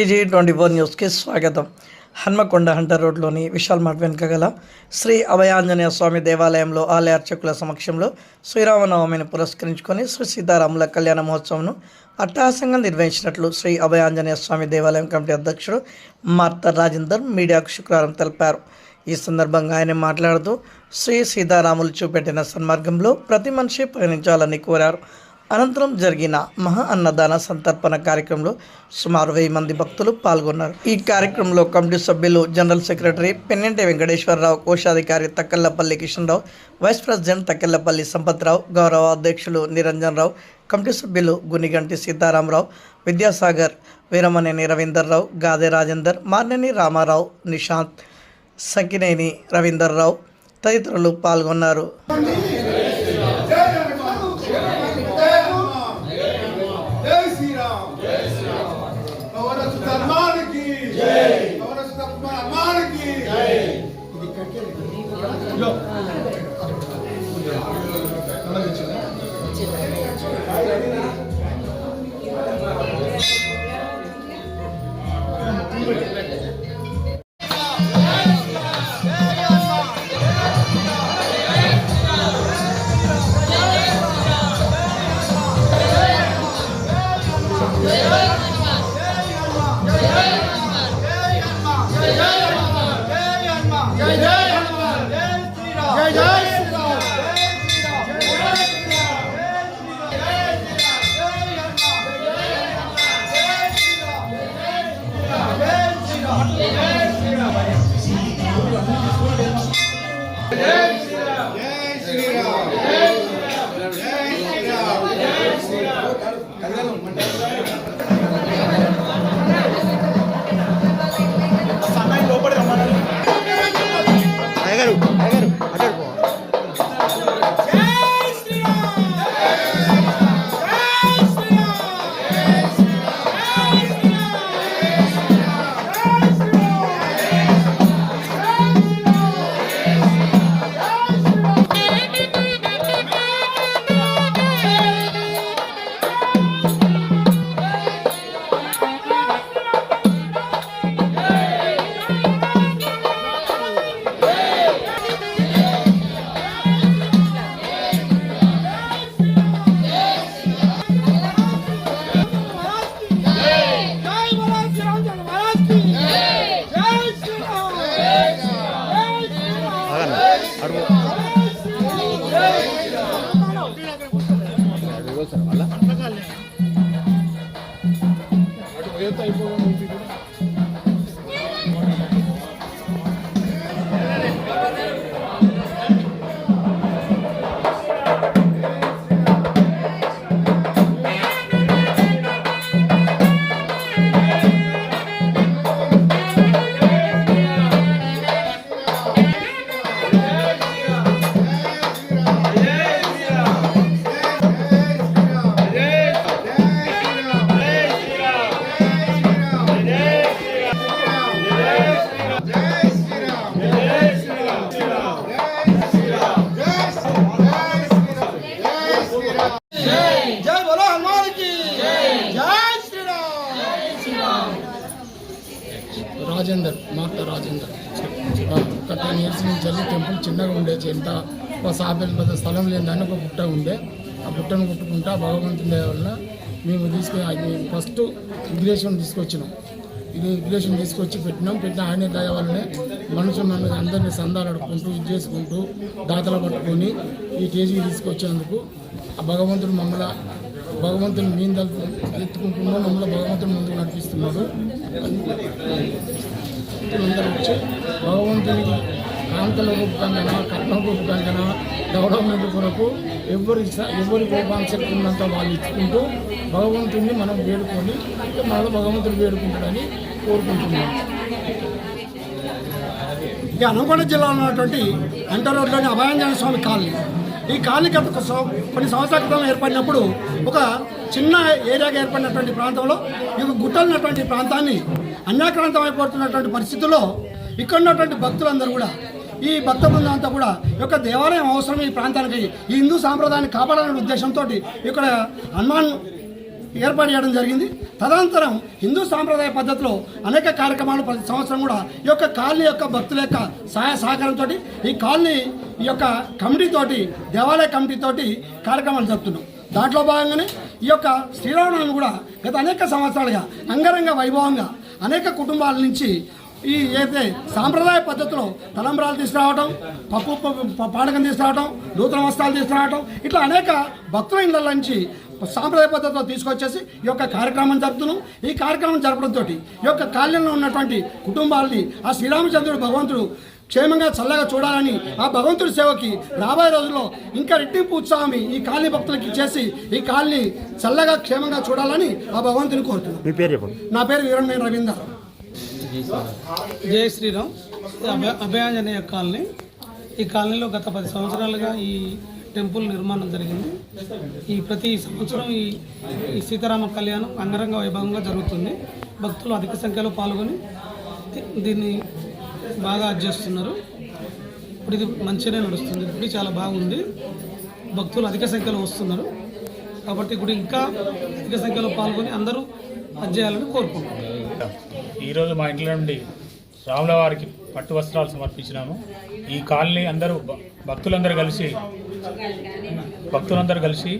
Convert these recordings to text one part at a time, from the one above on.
TG24 న్యూస్కి స్వాగతం. Hanamkonda Hunter రోడ్లోని విశాల్ మార్ట్ వెనుక గల శ్రీ అభయాంజనేయ స్వామి దేవాలయంలో ఆలయ అర్చకుల సమక్షంలో శ్రీరామనవమిని పురస్కరించుకొని శ్రీ సీతారాముల కళ్యాణ మహోత్సవంను అట్టహాసంగా నిర్వహించినట్లు శ్రీ అభయాంజనేయ స్వామి దేవాలయం కమిటీ అధ్యక్షుడు మార్త రాజేందర్ మీడియాకు శుక్రవారం తెలిపారు. ఈ సందర్భంగా ఆయన మాట్లాడుతూ శ్రీ సీతారాములు చూపెట్టిన సన్మార్గంలో ప్రతి మనిషి పయనించాలని కోరారు. అనంతరం జరిగిన మహా అన్నదాన సంతర్పణ కార్యక్రమంలో సుమారు 1000 మంది భక్తులు పాల్గొన్నారు. ఈ కార్యక్రమంలో కమిటీ సభ్యులు జనరల్ సెక్రటరీ పెన్నెంటి వెంకటేశ్వరరావు, కోశాధికారి తక్కెళ్లపల్లి కిషన్రావు, వైస్ ప్రెసిడెంట్ తక్కెళ్లపల్లి సంపత్రావు, గౌరవ అధ్యక్షులు నిరంజన్ రావు, కమిటీ సభ్యులు గునిగంటి సీతారామరావు, విద్యాసాగర్, వీరమనేని రవీందర్రావు, గాదే రాజేందర్, మార్నేని రామారావు, నిశాంత్, సంకినేని రవీందర్రావు తదితరులు పాల్గొన్నారు. మార్త రాజేందర్ 10 years నుంచి టెంపుల్ చిన్నగా ఉండేది. ఎంత ఒక 50 పెద్ద స్థలం లేదని ఒక గుట్ట ఉండే. ఆ గుట్టను కొట్టుకుంటా భగవంతుని దయ వల్ల మేము ఫస్ట్ విగ్రేషన్ తీసుకొచ్చినాం. విగ్రేషన్ తీసుకొచ్చి పెట్టిన ఆయన దయ వల్లనే మనుషులు అందరినీ సందాలు అడుక్కుంటూ ఇది చేసుకుంటూ దాతలు పట్టుకొని ఈ కేజీకి తీసుకొచ్చేందుకు ఆ భగవంతుని మీద ఎత్తుకుంటున్నాడు. మమ్మల్ని భగవంతుని ముందుకు నడిపిస్తున్నాడు. అందరూ వచ్చి భగవంతునికి కాంతల రూపకంగా కట్న రూపకంగా డెవలప్మెంట్ కొరకు ఎవరి కోపాంశక్తి ఉన్నంత వాళ్ళు ఇచ్చుకుంటూ భగవంతుని మనం వేడుకొని మనలో భగవంతుని వేడుకుంటాడని కోరుకుంటున్నాం. ఈ హన్మకొండ జిల్లాలో ఉన్నటువంటి హంటర్ రోడ్లోని అభయాంజనేయ స్వామి కాలనీ. ఈ కాలనీ కొన్ని సంవత్సరాల క్రితం ఏర్పడినప్పుడు ఒక చిన్న ఏరియాగా ఏర్పడినటువంటి ప్రాంతంలో ఈ గుట్టలున్నటువంటి ప్రాంతాన్ని అన్యాక్రాంతం అయిపోతున్నటువంటి పరిస్థితుల్లో ఇక్కడ ఉన్నటువంటి భక్తులందరూ కూడా ఈ భక్త బృందం అంతా కూడా యొక్క దేవాలయం అవసరం ఈ ప్రాంతానికి, ఈ హిందూ సాంప్రదాయాన్ని కాపాడాలనే ఉద్దేశంతో ఇక్కడ హనుమాన్ ఏర్పాటు చేయడం జరిగింది. తదనంతరం హిందూ సాంప్రదాయ పద్ధతిలో అనేక కార్యక్రమాలు ప్రతి సంవత్సరం కూడా ఈ యొక్క కాలనీ యొక్క భక్తుల యొక్క సహాయ సహకారంతో ఈ కాలనీ ఈ యొక్క కమిటీతోటి, దేవాలయ కమిటీతోటి కార్యక్రమాలు జరుపుతున్నాం. దాంట్లో భాగంగానే ఈ యొక్క శ్రీరామనవమి కూడా గత అనేక సంవత్సరాలుగా అంగరంగ వైభవంగా అనేక కుటుంబాల నుంచి ఈ ఏదైతే సాంప్రదాయ పద్ధతిలో తలంబ్రాలు తీసుకురావడం, పానకం తీసుకురావడం, నూతన వస్త్రాలు తీసుకురావడం, ఇట్లా అనేక భక్తుల ఇళ్ళ నుంచి సాంప్రదాయ పద్ధతిలో తీసుకొచ్చేసి ఈ యొక్క కార్యక్రమం జరుపుతున్నాం. ఈ కార్యక్రమం జరపడంతో ఈ యొక్క కాలనీలో ఉన్నటువంటి కుటుంబాలని ఆ శ్రీరామచంద్రుడు భగవంతుడు క్షేమంగా చల్లగా చూడాలని, ఆ భగవంతుడి సేవకి రాబోయే రోజుల్లో ఇంకా రెట్టింపు ఉత్సాహం ఈ కాలనీ భక్తులకి చేసి ఈ కాలనీ చల్లగా క్షేమంగా చూడాలని ఆ భగవంతుని కోరుతున్నాను. మీ పేరు చెప్పండి. నా పేరు వీరమేని రవీందర్. జై శ్రీరామ్. అభయాంజనేయ కాలనీ. ఈ కాలనీలో గత 10 సంవత్సరాలుగా ఈ టెంపుల్ నిర్మాణం జరిగింది. ఈ ప్రతి సంవత్సరం ఈ సీతారామ కళ్యాణం అంగరంగ వైభవంగా జరుగుతుంది. భక్తులు అధిక సంఖ్యలో పాల్గొని దీన్ని బాగా చేస్తున్నారు. ఇప్పుడు ఇది మంచిగానే నడుస్తుంది. గుడి చాలా బాగుంది. భక్తులు అధిక సంఖ్యలో వస్తున్నారు కాబట్టి గుడి ఇంకా అధిక సంఖ్యలో పాల్గొని అందరూ చేయాలని కోరుకుంటున్నారు. ఈరోజు మా ఇంట్లో నుండి రాముల వారికి పట్టు వస్త్రాలు సమర్పించినాము. ఈ కాలనీ అందరూ భక్తులందరూ కలిసి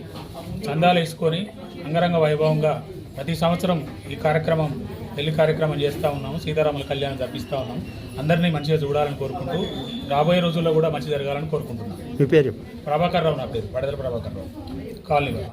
చందాలు వేసుకొని అంగరంగ వైభవంగా ప్రతి సంవత్సరం ఈ కార్యక్రమం, పెళ్లి కార్యక్రమం చేస్తూ ఉన్నాము. సీతారాముల కళ్యాణం జరిపిస్తూ ఉన్నాము. అందరినీ మంచిగా చూడాలని కోరుకుంటూ రాబోయే రోజుల్లో కూడా మంచి జరగాలని కోరుకుంటున్నాను. మీ పేరు చెప్పండి. ప్రభాకర్ రావు నా పేరు, పడదల ప్రభాకర్ రావు, కాలనీ.